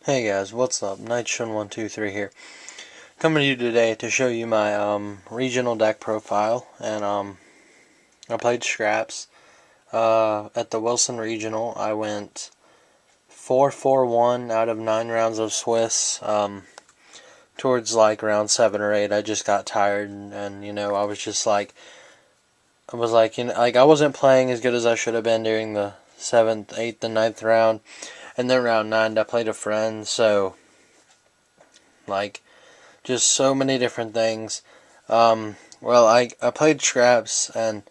Hey guys, what's up? Nightshun123 here. Coming to you today to show you my regional deck profile, and I played scraps. At the Wilson Regional, I went 4-4-1 out of 9 rounds of Swiss. Towards like round 7 or 8, I just got tired, and I was just like, I wasn't playing as good as I should have been during the 7th, 8th, and 9th round. And then round 9, I played a friend, so just so many different things. Well, I played scraps, and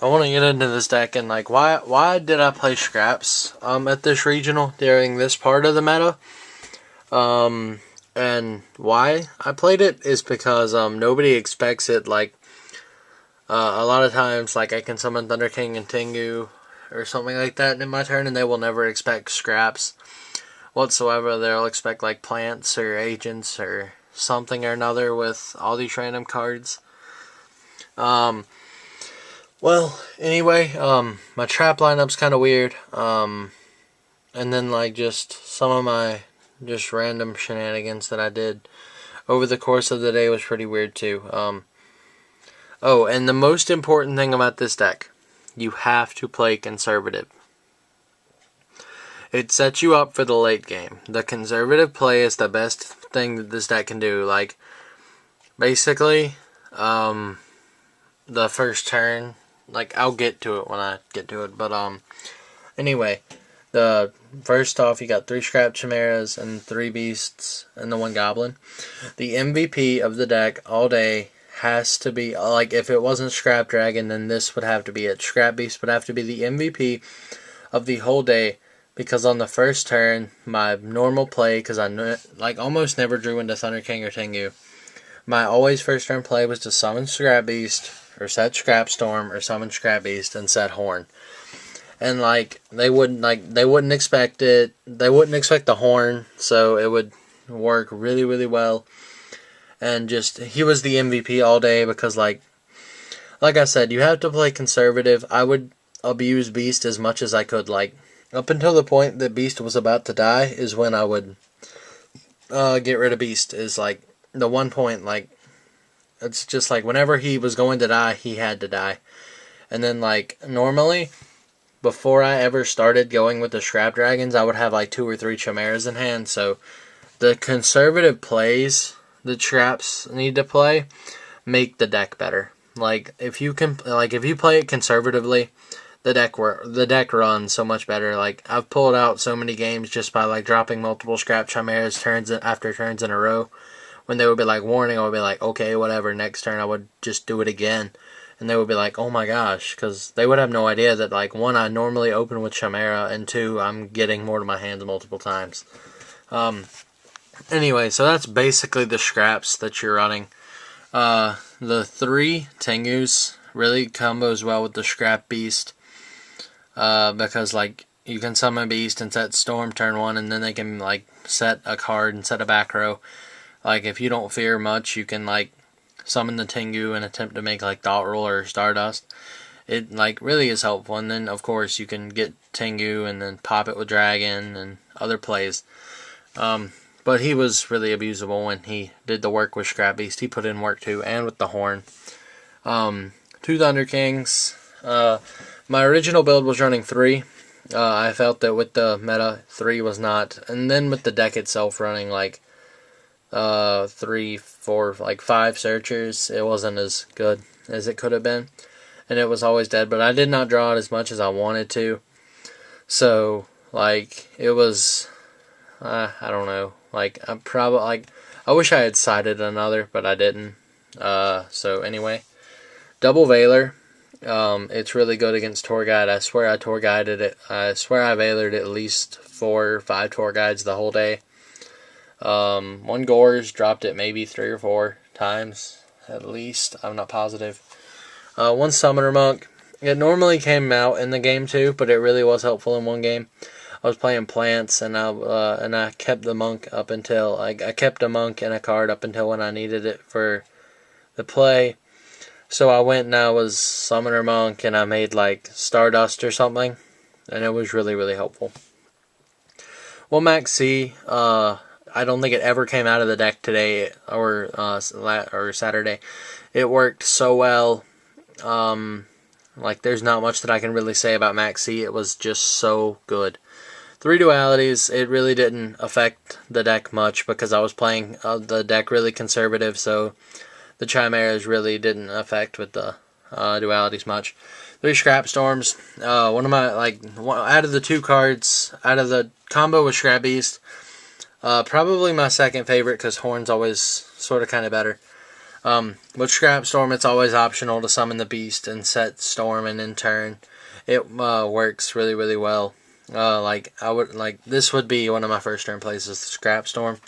I want to get into this deck and why did I play scraps at this regional during this part of the meta? And why I played it is because nobody expects it. A lot of times, I can summon Thunder King and Tengu or something like that in my turn, and they will never expect scraps whatsoever. They'll expect plants or agents or something or another with all these random cards. Well, anyway, my trap lineup's kind of weird. And then just some of my just random shenanigans that I did over the course of the day was pretty weird too. Oh, and the most important thing about this deck, you have to play conservative. It sets you up for the late game. The conservative play is the best thing that this deck can do. Basically, the first turn, I'll get to it when I get to it, but anyway, the first off, you got 3 scrap chimeras and 3 beasts and the 1 goblin. The MVP of the deck all day has to be, if it wasn't Scrap Dragon, then this would have to be it. Scrap Beast would have to be the MVP of the whole day, because on the first turn, my normal play, because I almost never drew into Thunder King or Tengu, my always first turn play was to summon Scrap Beast, or set Scrap Storm, or summon Scrap Beast and set Horn. And they wouldn't expect it. They wouldn't expect the Horn, so it would work really, really well. And he was the MVP all day because, like I said, you have to play conservative. I would abuse Beast as much as I could. Up until the point that Beast was about to die is when I would get rid of Beast. Is the one point, it's just whenever he was going to die, he had to die. And then normally, before I ever started going with the Scrap Dragons, I would have 2 or 3 Chimeras in hand. So the conservative plays the traps need to play make the deck better. If you play it conservatively, the deck runs so much better. I've pulled out so many games just by dropping multiple scrap chimeras turns after turns in a row. When they would be warning, I would be okay, whatever. Next turn I would just do it again, and they would be oh my gosh, because they would have no idea that 1, I normally open with Chimera, and 2, I'm getting more to my hands multiple times. Anyway, so that's basically the scraps that you're running. The 3 Tengus really combos well with the Scrap Beast, because you can summon Beast and set Storm turn 1, and then they can set a card and set a back row. If you don't fear much, you can summon the Tengu and attempt to make Thought Roll or Stardust. It really is helpful. And then of course you can get Tengu and then pop it with Dragon and other plays. But he was really abusable when he did the work with Scrap Beast. He put in work too, and with the Horn. 2 Thunder Kings. My original build was running 3. I felt that with the meta, 3 was not. And then with the deck itself running 3, 4, 5 searchers, it wasn't as good as it could have been. And it was always dead, but I did not draw it as much as I wanted to. So, it was, I don't know. I'm probably, I wish I had sided another, but I didn't. So anyway, double Veiler. It's really good against Tour Guide. I swear I Tour Guided it. I swear I Veilered at least 4 or 5 Tour Guides the whole day. 1 Gores, dropped it maybe 3 or 4 times at least. I'm not positive. 1 Summoner Monk. It normally came out in the game too, but it really was helpful in one game. I was playing plants, and I kept the monk up until I kept a monk and a card up until when I needed it for the play. So I went and I was Summoner Monk, and I made Stardust or something, and it was really, really helpful. Well, Max C, I don't think it ever came out of the deck today or Saturday. It worked so well. Like, there's not much that I can really say about Max C. It was just so good. 3 dualities, it really didn't affect the deck much because I was playing the deck really conservative, so the Chimeras really didn't affect with the dualities much. 3 Scrap Storms. One of my, out of the 2 cards, out of the combo with Scrap Beast, probably my second favorite because Horn's always sort of kind of better. With Scrap Storm, it's always optional to summon the Beast and set Storm and in turn. It works really, really well. This would be one of my first turn plays is the Scrap Storm.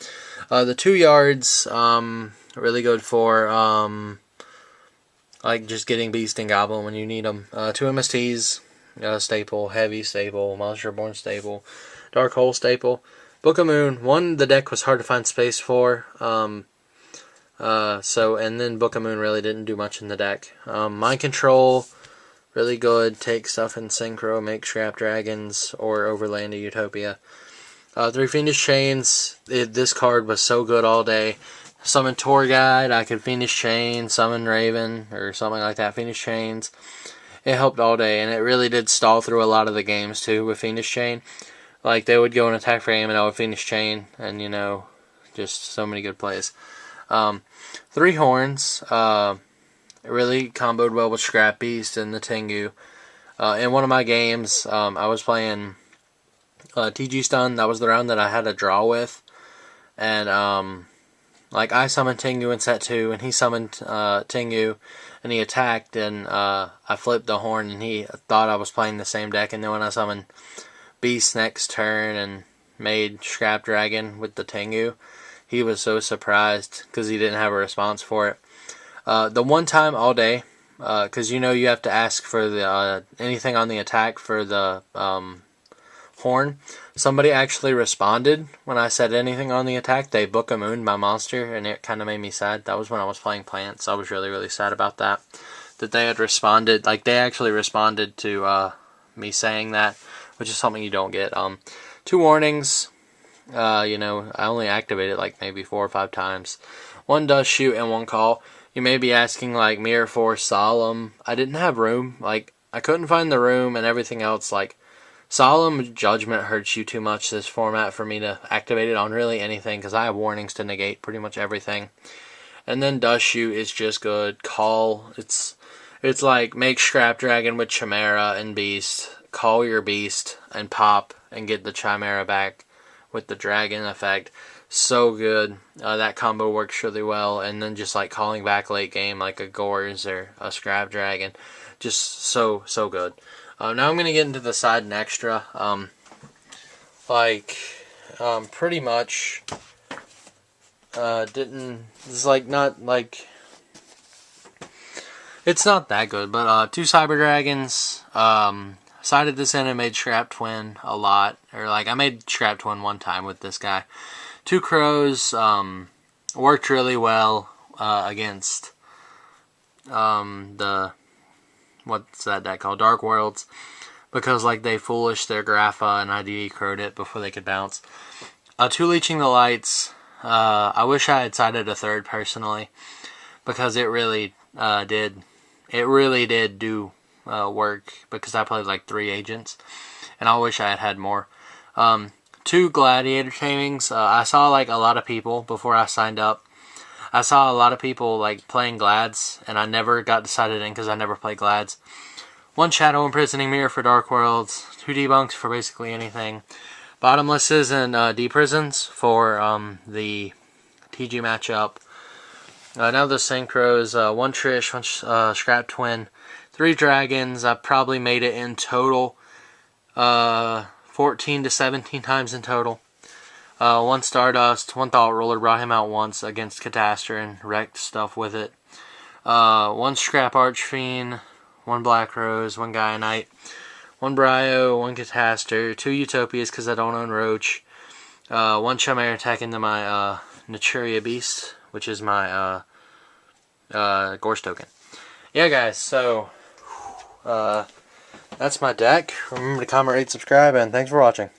The 2 yards, really good for just getting Beast and Goblin when you need them. 2 MSTs, staple, Heavy staple, Monster Born staple, Dark Hole staple, Book of Moon. One, the deck was hard to find space for. And then Book of Moon really didn't do much in the deck. Mind Control, really good. Take stuff in Synchro, make Scrap Dragons, or overlay into Utopia. 3 Fiendish Chains. This card was so good all day. Summon Tour Guide, I could Fiendish Chain, summon Raven, or something like that, Fiendish Chains. It helped all day, and it really did stall through a lot of the games, too, with Fiendish Chain. Like, they would go and attack for aim, and I would Fiendish Chain, and, just so many good plays. 3 Horns, really comboed well with Scrap Beast and the Tengu. In one of my games, I was playing TG Stun. That was the round that I had a draw with. And, I summoned Tengu in set 2, and he summoned Tengu, and he attacked, and I flipped the Horn, and he thought I was playing the same deck. And then when I summoned Beast next turn and made Scrap Dragon with the Tengu, he was so surprised because he didn't have a response for it. The one time all day, because you have to ask for the anything on the attack for the Horn. Somebody actually responded when I said anything on the attack. They Book of Moon my monster, and it kind of made me sad. That was when I was playing Plants. I was really, really sad about that. That they had responded. Like, they actually responded to me saying that, which is something you don't get. 2 warnings. I only activated maybe 4 or 5 times. 1 does shoot and 1 call. You may be asking Mirror Force, Solemn. I didn't have room. I couldn't find the room and everything else. Solemn Judgment hurts you too much this format for me to activate it on really anything because I have warnings to negate pretty much everything. And then Does Shoot is just good. Call. It's make Scrap Dragon with Chimera and Beast. Call your Beast and pop and get the Chimera back with the Dragon effect. So good. That combo works really well. And then just calling back late game like a Gores or a Scrap Dragon. Just so good. Now I'm going to get into the side and extra. Pretty much it's not that good, but 2 Cyber Dragons, sided this in and made Scrap Twin a lot, or I made Scrap Twin 1 time with this guy. 2 Crows, worked really well, against, what's that deck called? Dark Worlds, because they Foolish their Grapha and I DD-crowed it before they could bounce. 2 Leeching the Lights. I wish I had sided a 3rd personally, because it really did. It really did do work because I played 3 agents, and I wish I had had more. 2 Gladiator Tamings. I saw a lot of people before I signed up. I saw a lot of people playing Glads, and I never got decided in because I never played Glads. 1 Shadow Imprisoning Mirror for Dark Worlds. 2 Debunks for basically anything. Bottomlesses and D-Prisons for the TG matchup. Now the Synchros. 1 Trish, 1 Scrap Twin, 3 Dragons. I probably made it in total 14 to 17 times in total. 1 Stardust, 1 Thought Roller, brought him out once against Catastor and wrecked stuff with it. 1 Scrap Archfiend, 1 Black Rose, 1 Gaia Knight, 1 rai-oh, 1 Catastor, 2 Utopias because I don't own Roach, 1 Chimera attack into my Naturia Beast, which is my Gorse token. Yeah, guys, so that's my deck. Remember to comment, rate, subscribe, and thanks for watching.